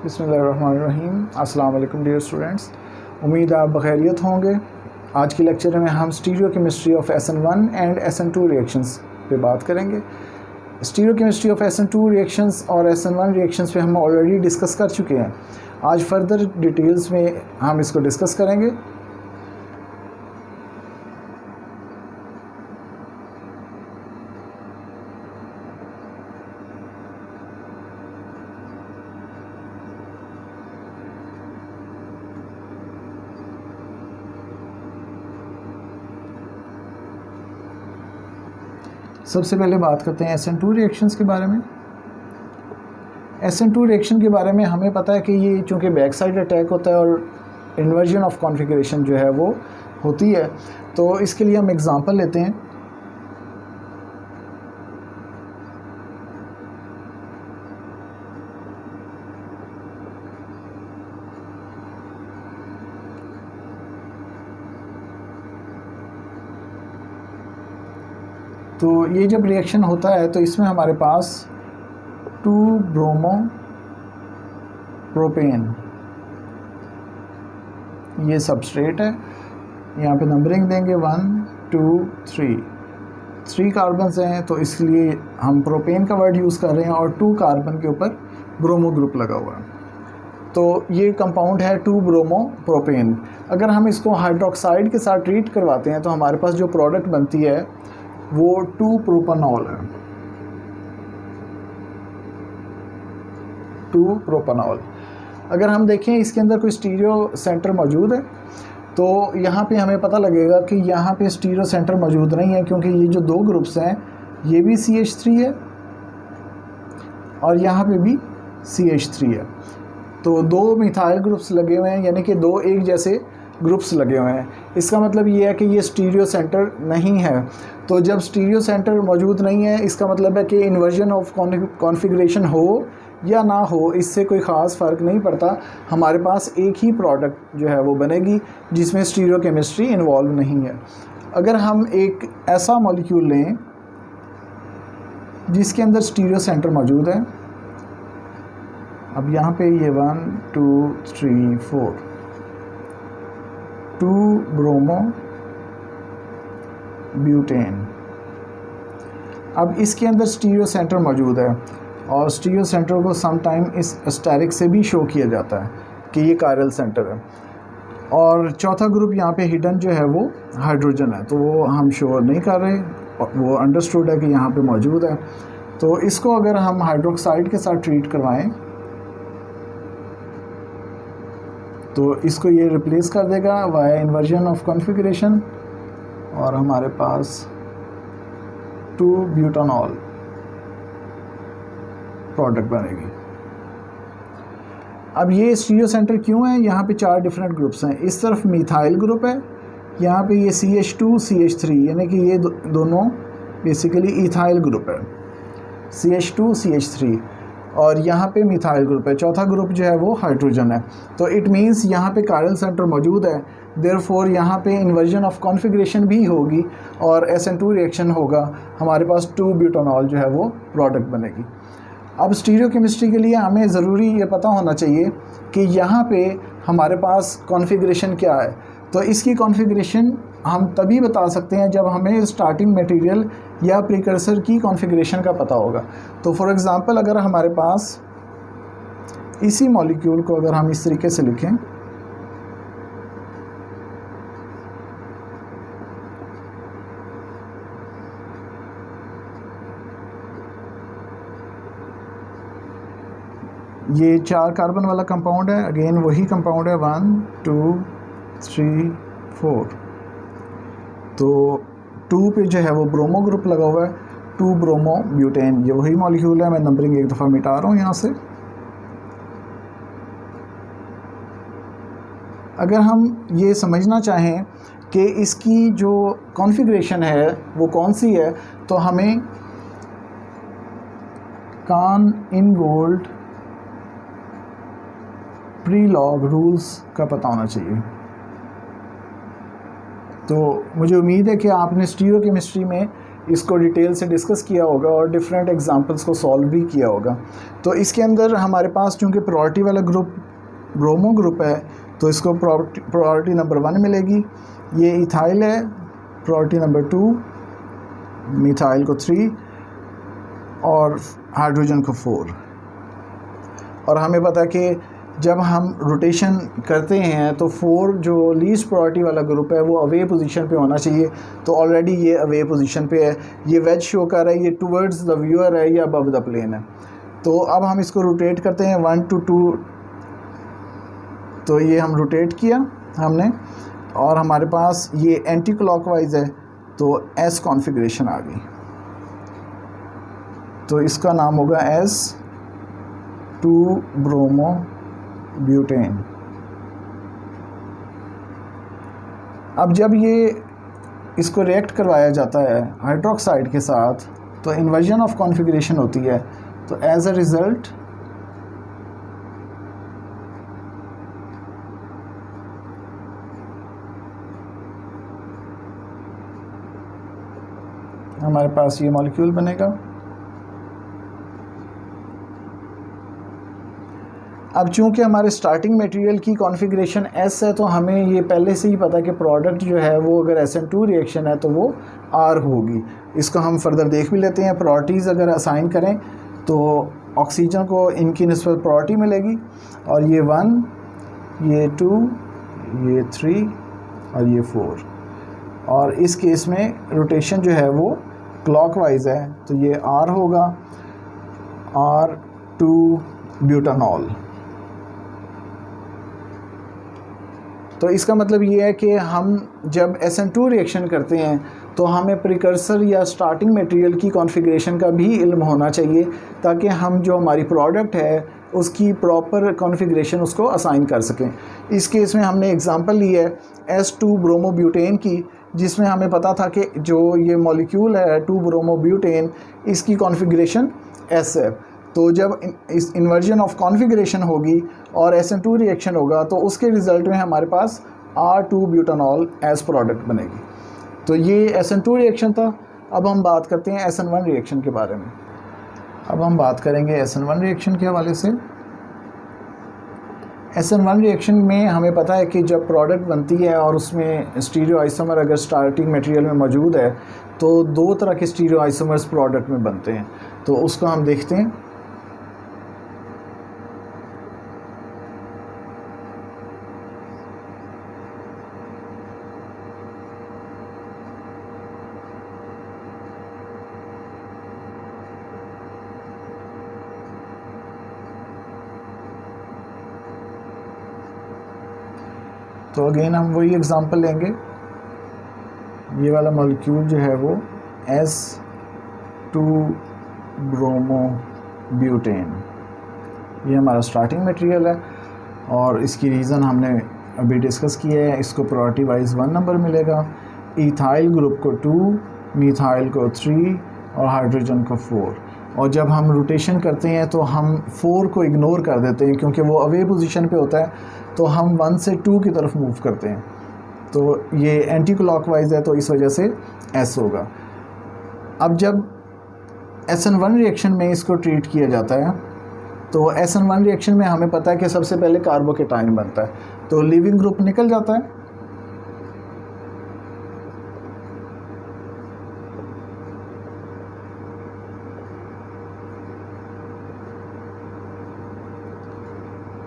बिस्मिल्लाहिर्रहमानिर्रहीम। अस्सलाम वालेकुम डियर स्टूडेंट्स, उम्मीद आप बखैरियत होंगे। आज की लेक्चर में हम stereochemistry of SN1 and SN2 reactions पे बात करेंगे। स्टीरियोकेमिस्ट्री ऑफ SN2 रिएक्शंस और SN1 रिएक्शंस पे हम ऑलरेडी डिस्कस कर चुके हैं। आज फर्दर डिटेल्स में हम इसको डिस्कस करेंगे। सबसे पहले बात करते हैं SN2 रिएक्शंस के बारे में। SN2 रिएक्शन के बारे में हमें पता है कि ये चूँकि बैक साइड अटैक होता है और इन्वर्जन ऑफ कॉन्फ़िगरेशन जो है वो होती है, तो इसके लिए हम एग्ज़ाम्पल लेते हैं। तो ये जब रिएक्शन होता है तो इसमें हमारे पास 2 ब्रोमो प्रोपेन ये सबस्ट्रेट है। यहाँ पे नंबरिंग देंगे 1 2 3 कार्बन्स हैं, तो इसलिए हम प्रोपेन का वर्ड यूज़ कर रहे हैं और 2 कार्बन के ऊपर ब्रोमो ग्रुप लगा हुआ है। तो ये कंपाउंड है 2 ब्रोमो प्रोपेन। अगर हम इसको हाइड्रोक्साइड के साथ ट्रीट करवाते हैं तो हमारे पास जो प्रोडक्ट बनती है वो 2 प्रोपेनॉल है। 2 प्रोपेनॉल। अगर हम देखें इसके अंदर कोई स्टीरियो सेंटर मौजूद है तो यहाँ पे हमें पता लगेगा कि यहाँ पे स्टीरियो सेंटर मौजूद नहीं है, क्योंकि ये जो 2 ग्रुप्स हैं ये भी CH3 है और यहाँ पे भी CH3 है। तो 2 मिथाइल ग्रुप्स लगे हुए हैं, यानी कि 2 एक जैसे ग्रुप्स लगे हुए हैं। इसका मतलब ये है कि ये स्टीरियो सेंटर नहीं है। तो जब स्टीरियो सेंटर मौजूद नहीं है, इसका मतलब है कि इन्वर्जन ऑफ कॉन्फ़िगरेशन हो या ना हो, इससे कोई ख़ास फ़र्क नहीं पड़ता। हमारे पास एक ही प्रोडक्ट जो है वो बनेगी जिसमें स्टीरियोकेमिस्ट्री इन्वॉल्व नहीं है। अगर हम एक ऐसा मॉलिक्यूल लें जिसके अंदर स्टीरियो सेंटर मौजूद है, अब यहाँ पे ये 1 2 3 4 2 ब्रोमो ब्यूटेन। अब इसके अंदर स्टीरियो सेंटर मौजूद है और स्टीरियो सेंटर को सम टाइम इस एस्टेरिक से भी शो किया जाता है कि ये कायरल सेंटर है। और चौथा ग्रुप यहाँ पे हिडन जो है वो हाइड्रोजन है, तो वो हम शो नहीं कर रहे, वो अंडरस्टूड है कि यहाँ पे मौजूद है। तो इसको अगर हम हाइड्रोक्साइड के साथ ट्रीट करवाएं तो इसको ये रिप्लेस कर देगा वाया इन्वर्जन ऑफ कॉन्फ़िगरेशन और हमारे पास 2 ब्यूटानॉल प्रोडक्ट बनेगी। अब ये स्टीरियो सेंटर क्यों है? यहाँ पे 4 डिफरेंट ग्रुप्स हैं। इस तरफ मिथाइल ग्रुप है, यहाँ पे ये CH2 CH3, यानी कि ये दोनों बेसिकली इथाइल ग्रुप है, CH2 CH3, और यहाँ पे मिथाइल ग्रुप है। चौथा ग्रुप जो है वो हाइड्रोजन है। तो इट मीन्स यहाँ पे कायरल सेंटर मौजूद है, देयरफॉर यहाँ पे इन्वर्जन ऑफ कॉन्फ़िगरेशन भी होगी और SN2 रिएक्शन होगा। हमारे पास 2 ब्यूटानॉल जो है वो प्रोडक्ट बनेगी। अब स्टीरियोकेमिस्ट्री के लिए हमें ज़रूरी ये पता होना चाहिए कि यहाँ पे हमारे पास कॉन्फ़िगरेशन क्या है। तो इसकी कॉन्फ़िगरेशन हम तभी बता सकते हैं जब हमें स्टार्टिंग मटेरियल या प्रिकर्सर की कॉन्फ़िगरेशन का पता होगा। तो फॉर एग्ज़ाम्पल अगर हमारे पास इसी मॉलिक्यूल को अगर हम इस तरीके से लिखें, ये 4 कार्बन वाला कंपाउंड है, अगेन वही कंपाउंड है 1 2 3 4। तो 2 पे जो है वो ब्रोमो ग्रुप लगा हुआ है, 2 ब्रोमो ब्यूटेन, ये वही मॉलिक्यूल है। मैं नंबरिंग एक दफ़ा मिटा रहा हूँ यहाँ से। अगर हम ये समझना चाहें कि इसकी जो कॉन्फ़िगरेशन है वो कौन सी है, तो हमें कान इनगोल्ड प्री-लॉग रूल्स का पता होना चाहिए। तो मुझे उम्मीद है कि आपने स्टीरियोकेमिस्ट्री में इसको डिटेल से डिस्कस किया होगा और डिफरेंट एग्जांपल्स को सॉल्व भी किया होगा। तो इसके अंदर हमारे पास चूँकि प्रायोरिटी वाला ग्रुप ब्रोमो ग्रुप है तो इसको प्रायोरिटी नंबर 1 मिलेगी। ये इथाइल है, प्रायोरिटी नंबर 2, मिथाइल को 3 और हाइड्रोजन को 4। और हमें पता है कि जब हम रोटेशन करते हैं तो 4 जो लीस्ट प्रायोरिटी वाला ग्रुप है वो अवे पोजीशन पे होना चाहिए। तो ऑलरेडी ये अवे पोजीशन पे है, ये वेज शो कर रहा है, ये टुवर्ड्स द व्यूअर है या अबव द प्लेन है। तो अब हम इसको रोटेट करते हैं 1 to 2। तो ये हम रोटेट किया हमने और हमारे पास ये एंटी क्लॉकवाइज है तो एस कॉन्फ़िगरेशन आ गई। तो इसका नाम होगा S2-ब्रोमो-ब्यूटेन। अब जब ये इसको रिएक्ट करवाया जाता है हाइड्रोक्साइड के साथ तो इन्वर्जन ऑफ कॉन्फ़िगरेशन होती है। तो एज अ रिज़ल्ट हमारे पास ये मॉलिक्यूल बनेगा। अब चूंकि हमारे स्टार्टिंग मटेरियल की कॉन्फ़िगरेशन S है तो हमें ये पहले से ही पता है कि प्रोडक्ट जो है वो अगर SN2 रिएक्शन है तो वो R होगी। इसको हम फर्दर देख भी लेते हैं। प्रायोरिटीज़ अगर असाइन करें तो ऑक्सीजन को इनकी निस्बत प्रायोरिटी मिलेगी और ये 1, ये 2, ये 3 और ये 4। और इस केस में रोटेशन जो है वो क्लॉकवाइज है तो ये R होगा, R2-ब्यूटानॉल। तो इसका मतलब ये है कि हम जब SN2 रिएक्शन करते हैं तो हमें प्रिकर्सर या स्टार्टिंग मटेरियल की कॉन्फ़िगरेशन का भी इल्म होना चाहिए ताकि हम जो हमारी प्रोडक्ट है उसकी प्रॉपर कॉन्फ़िगरेशन उसको असाइन कर सकें। इस केस में हमने एग्जांपल ली है S2-ब्रोमो-ब्यूटेन की, जिसमें हमें पता था कि जो ये मॉलिक्यूल है 2-ब्रोमो-ब्यूटेन इसकी कॉन्फ़िगरेशन S है। तो जब इस इन्वर्जन ऑफ कॉन्फ़िगरेशन होगी और SN2 रिएक्शन होगा तो उसके रिज़ल्ट में हमारे पास R2-ब्यूटानॉल एज प्रोडक्ट बनेगी। तो ये SN2 रिएक्शन था। अब हम बात करते हैं SN1 रिएक्शन के बारे में। अब हम बात करेंगे SN1 रिएक्शन के हवाले से। SN1 रिएक्शन में हमें पता है कि जब प्रोडक्ट बनती है और उसमें स्टीरियो आइसोमर अगर स्टार्टिंग मटेरियल में मौजूद है तो 2 तरह के स्टीरियो आइसोमर्स प्रोडक्ट में बनते हैं। तो उसको हम देखते हैं। तो अगेन हम वही एग्जांपल लेंगे। ये वाला मॉलिक्यूल जो है वो S2-ब्रोमो-ब्यूटेन, ये हमारा स्टार्टिंग मटेरियल है और इसकी रीज़न हमने अभी डिस्कस किया है। इसको प्रायोरिटी वाइज 1 नंबर मिलेगा, इथाइल ग्रुप को 2, मिथाइल को 3 और हाइड्रोजन को 4। और जब हम रोटेशन करते हैं तो हम 4 को इग्नोर कर देते हैं क्योंकि वो अवे पोजीशन पे होता है, तो हम 1 से 2 की तरफ मूव करते हैं। तो ये एंटी क्लॉकवाइज है तो इस वजह से S होगा। अब जब SN1 रिएक्शन में इसको ट्रीट किया जाता है तो SN1 रिएक्शन में हमें पता है कि सबसे पहले कार्बोकेटाइन बनता है, तो लीविंग ग्रुप निकल जाता है।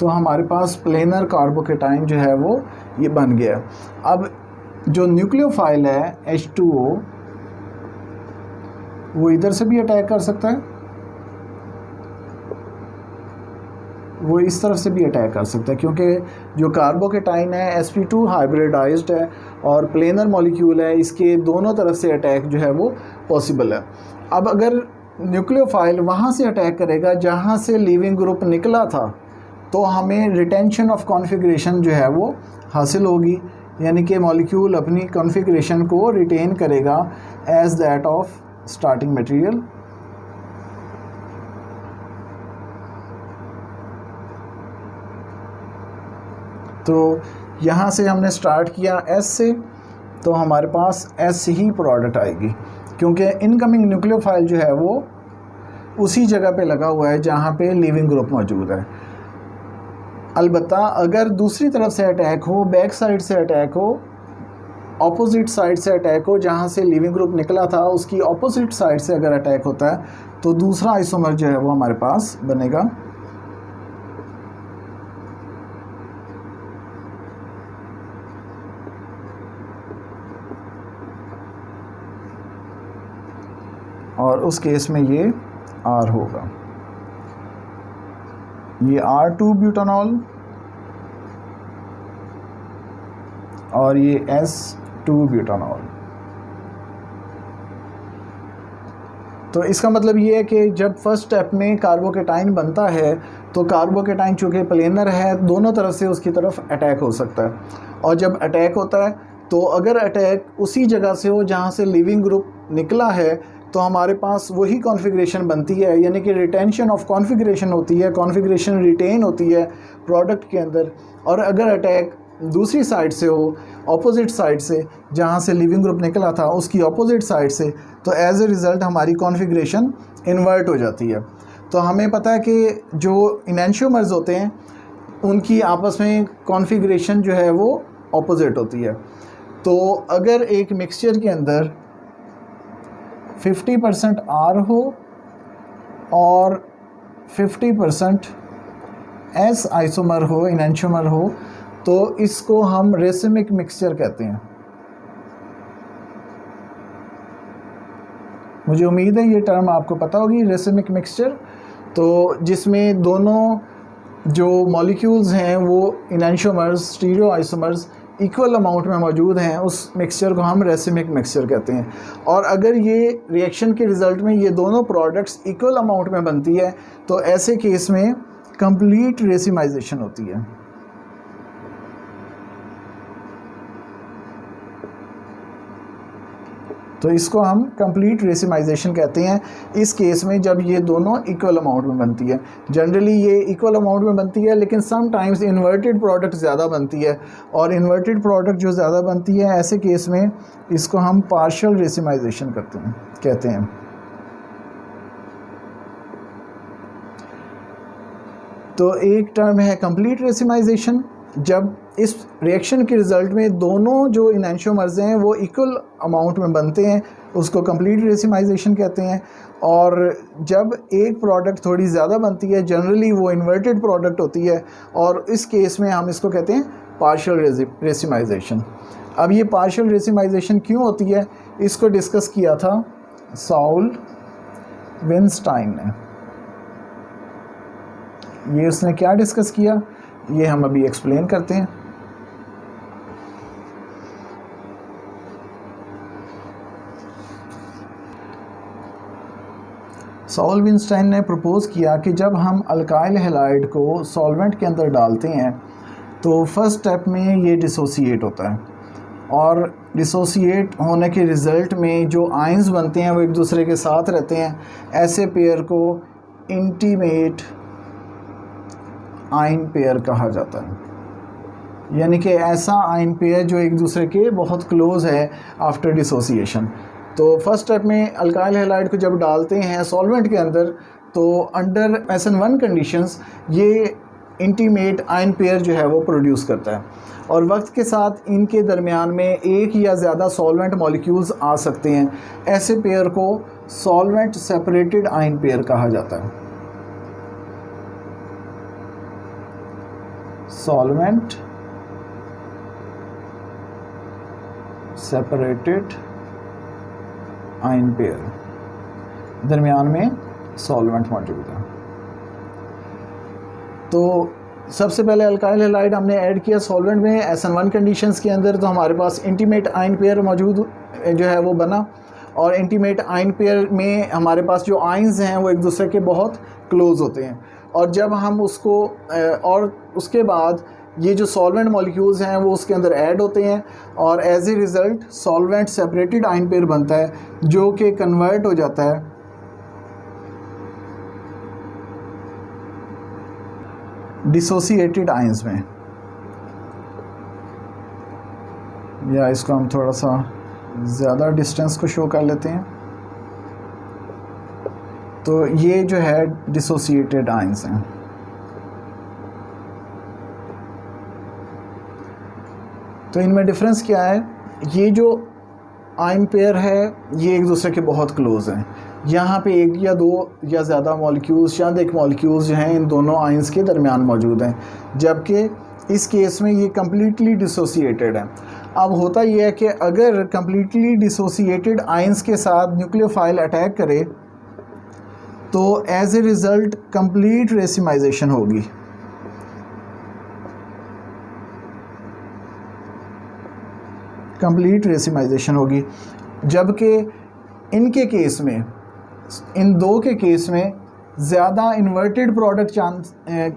तो हमारे पास प्लेनर कार्बोकेटाइन जो है वो ये बन गया। अब जो न्यूक्लियोफाइल है H2O वो इधर से भी अटैक कर सकता है, वो इस तरफ से भी अटैक कर सकता है क्योंकि जो कार्बोकेटाइन है sp2 हाइब्रिडाइज्ड है और प्लेनर मॉलिक्यूल है, इसके दोनों तरफ से अटैक जो है वो पॉसिबल है। अब अगर न्यूक्लियोफाइल वहाँ से अटैक करेगा जहाँ से लीविंग ग्रुप निकला था तो हमें रिटेंशन ऑफ कॉन्फ़िगरेशन जो है वो हासिल होगी, यानी कि मॉलिक्यूल अपनी कॉन्फ़िगरेशन को रिटेन करेगा as that of starting material. तो यहाँ से हमने स्टार्ट किया S से, तो हमारे पास S ही प्रोडक्ट आएगी। क्योंकि इनकमिंग न्यूक्लियोफाइल जो है वो उसी जगह पे लगा हुआ है जहाँ पे लीविंग ग्रुप मौजूद है। अलबत्ता अगर दूसरी तरफ से अटैक हो, बैक साइड से अटैक हो, ऑपोजिट साइड से अटैक हो, जहाँ से लीविंग ग्रुप निकला था उसकी ऑपोजिट साइड से अगर अटैक होता है तो दूसरा आइसोमर जो है वो हमारे पास बनेगा और उस केस में ये R होगा। ये R2 ब्यूटानॉल और ये S2 ब्यूटानॉल। तो इसका मतलब ये है कि जब फर्स्ट स्टेप में कार्बोकेटाइन बनता है तो कार्बोकेटाइन चूँकि प्लेनर है, दोनों तरफ से उसकी तरफ अटैक हो सकता है। और जब अटैक होता है तो अगर अटैक उसी जगह से हो जहाँ से लीविंग ग्रुप निकला है तो हमारे पास वही कॉन्फ़िगरेशन बनती है, यानी कि रिटेंशन ऑफ कॉन्फ़िगरेशन होती है, कॉन्फ़िगरेशन रिटेन होती है प्रोडक्ट के अंदर। और अगर अटैक दूसरी साइड से हो, ऑपोजिट साइड से, जहाँ से लीविंग ग्रुप निकला था उसकी ऑपोजिट साइड से, तो एज ए रिज़ल्ट हमारी कॉन्फ़िगरेशन इन्वर्ट हो जाती है। तो हमें पता है कि जो इनैंशियोमर्स होते हैं उनकी आपस में कॉन्फ़िगरेशन जो है वो ऑपोजिट होती है। तो अगर एक मिक्सचर के अंदर 50% R हो और 50% S आइसोमर हो, इनैंशियोमर हो, तो इसको हम रेसिमिक मिक्सचर कहते हैं। मुझे उम्मीद है ये टर्म आपको पता होगी, रेसिमिक मिक्सचर। तो जिसमें दोनों जो मॉलिक्यूल्स हैं वो इनैंशियोमर्स, स्टीरियो आइसोमर्स इक्वल अमाउंट में मौजूद हैं, उस मिक्सचर को हम रेसिमिक मिक्सचर कहते हैं। और अगर ये रिएक्शन के रिज़ल्ट में ये दोनों प्रोडक्ट्स इक्वल अमाउंट में बनती है तो ऐसे केस में कंप्लीट रेसिमाइजेशन होती है। तो इसको हम कंप्लीट रेसिमाइजेशन कहते हैं इस केस में जब ये दोनों इक्वल अमाउंट में बनती है। जनरली ये इक्वल अमाउंट में बनती है, लेकिन समटाइम्स इन्वर्टेड प्रोडक्ट ज़्यादा बनती है, और इन्वर्टेड प्रोडक्ट जो ज़्यादा बनती है ऐसे केस में इसको हम पार्शियल रेसिमाइजेशन कहते हैं। तो एक टर्म है कंप्लीट रेसिमाइजेशन, जब इस रिएक्शन के रिज़ल्ट में दोनों जो इनैंशियोमर्स हैं वो इक्वल अमाउंट में बनते हैं, उसको कंप्लीट रेसिमाइजेशन कहते हैं। और जब एक प्रोडक्ट थोड़ी ज़्यादा बनती है, जनरली वो इन्वर्टेड प्रोडक्ट होती है, और इस केस में हम इसको कहते हैं पार्शियल रेसिमाइजेशन। अब ये पार्शियल रेसिमाइजेशन क्यों होती है, इसको डिस्कस किया था सॉल विंस्टाइन ने। ये उसने क्या डिस्कस किया ये हम अभी एक्सप्लेन करते हैं। सॉल विंस्टाइन ने प्रपोज़ किया कि जब हम अल्काइल हैलाइड को सॉल्वेंट के अंदर डालते हैं तो फर्स्ट स्टेप में ये डिसोसिएट होता है, और डिसोसिएट होने के रिज़ल्ट में जो आयंस बनते हैं वो एक दूसरे के साथ रहते हैं। ऐसे पेयर को इंटीमेट आयन पेयर कहा जाता है, यानी कि ऐसा आयन पेयर जो एक दूसरे के बहुत क्लोज़ है आफ्टर डिसोसिएशन। तो फर्स्ट स्टेप में अल्काइल हैलाइड को जब डालते हैं सॉल्वेंट के अंदर तो अंडर SN1 कंडीशंस ये इंटीमेट आयन पेयर जो है वो प्रोड्यूस करता है, और वक्त के साथ इनके दरमियान में एक या ज़्यादा सॉल्वेंट मॉलिक्यूल्स आ सकते हैं। ऐसे पेयर को सॉल्वेंट सेपरेटेड आयन पेयर कहा जाता है। सॉल्वेंट सेपरेटेड आयन पेयर, दरमियान में सॉल्वेंट मौजूद है। तो सबसे पहले अल्काइल हैलाइड हमने ऐड किया सॉल्वेंट में SN1 कंडीशंस के अंदर, तो हमारे पास इंटीमेट आयन पेयर मौजूद जो है वो बना, और इंटीमेट आयन पेयर में हमारे पास जो आयंस हैं वो एक दूसरे के बहुत क्लोज होते हैं। और जब हम उसको और उसके बाद ये जो सॉल्वेंट मॉलिक्यूल्स हैं वो उसके अंदर ऐड होते हैं, और as a result solvent separated ion pair बनता है जो कि कन्वर्ट हो जाता है डिसोसिएटेड आयंस में। या इसको हम थोड़ा सा ज़्यादा डिस्टेंस को शो कर लेते हैं। तो ये जो है डिसोसिएटेड आयंस हैं। तो इनमें डिफरेंस क्या है, ये जो आयन पेयर है ये एक दूसरे के बहुत क्लोज हैं। यहाँ पे एक या दो या ज़्यादा मॉलिक्यूल्स, शायद एक मॉलिक्यूल्स जो हैं इन दोनों आयंस के दरमियान मौजूद हैं, जबकि इस केस में ये कम्प्लीटली डिसोसिएटेड है। अब होता ये है कि अगर कम्प्लीटली डिसोसिएटेड आयंस के साथ न्यूक्लियोफाइल अटैक करे तो as a result complete racemization होगी। कंप्लीट रेसिमाइजेशन होगी, जबकि इनके केस में, इन दो के केस में ज़्यादा इन्वर्टेड प्रोडक्ट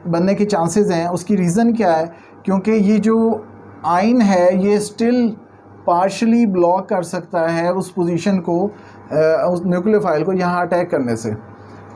बनने के चांसेस हैं। उसकी रीज़न क्या है, क्योंकि ये जो आयन है ये स्टिल पार्शली ब्लॉक कर सकता है उस पोजीशन को, उस न्यूक्लियोफाइल को यहाँ अटैक करने से।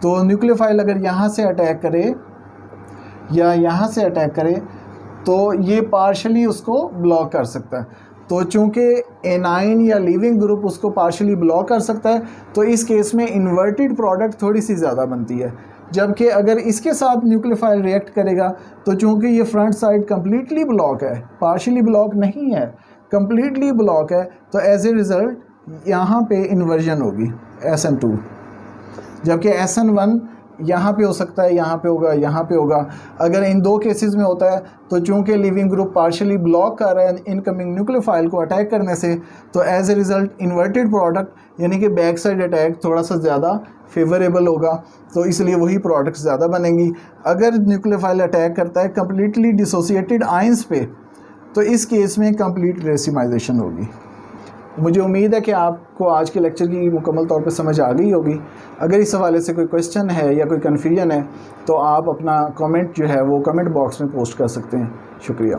तो न्यूक्लियोफाइल अगर यहाँ से अटैक करे या यहाँ से अटैक करे तो ये पार्शली उसको ब्लॉक कर सकता है। तो चूँकि एनाइन या लीविंग ग्रुप उसको पार्शली ब्लॉक कर सकता है, तो इस केस में इन्वर्टेड प्रोडक्ट थोड़ी सी ज़्यादा बनती है। जबकि अगर इसके साथ न्यूक्लियोफाइल रिएक्ट करेगा तो चूँकि ये फ्रंट साइड कम्प्लीटली ब्लॉक है, पार्शली ब्लॉक नहीं है, कम्प्लीटली ब्लॉक है, तो एज ए रिज़ल्ट यहाँ पे इन्वर्जन होगी SN2, जबकि SN1 यहाँ पे हो सकता है, यहाँ पे होगा, यहाँ पे होगा। अगर इन दो केसेस में होता है तो चूँकि लिविंग ग्रुप पार्शली ब्लॉक कर रहा है इनकमिंग न्यूक्लियोफाइल को अटैक करने से, तो as a result inverted product यानी कि बैक साइड अटैक थोड़ा सा ज़्यादा फेवरेबल होगा, तो इसलिए वही प्रोडक्ट ज़्यादा बनेंगी। अगर न्यूक्लियोफाइल अटैक करता है कम्प्लीटली डिसोसिएटेड आयंस पे, तो इस केस में कंप्लीट रेसिमाइजेशन होगी। मुझे उम्मीद है कि आपको आज के लेक्चर की मुकम्मल तौर पे समझ आ गई होगी। अगर इस हवाले से कोई क्वेश्चन है या कोई कन्फ्यूजन है तो आप अपना कमेंट जो है वो कमेंट बॉक्स में पोस्ट कर सकते हैं। शुक्रिया।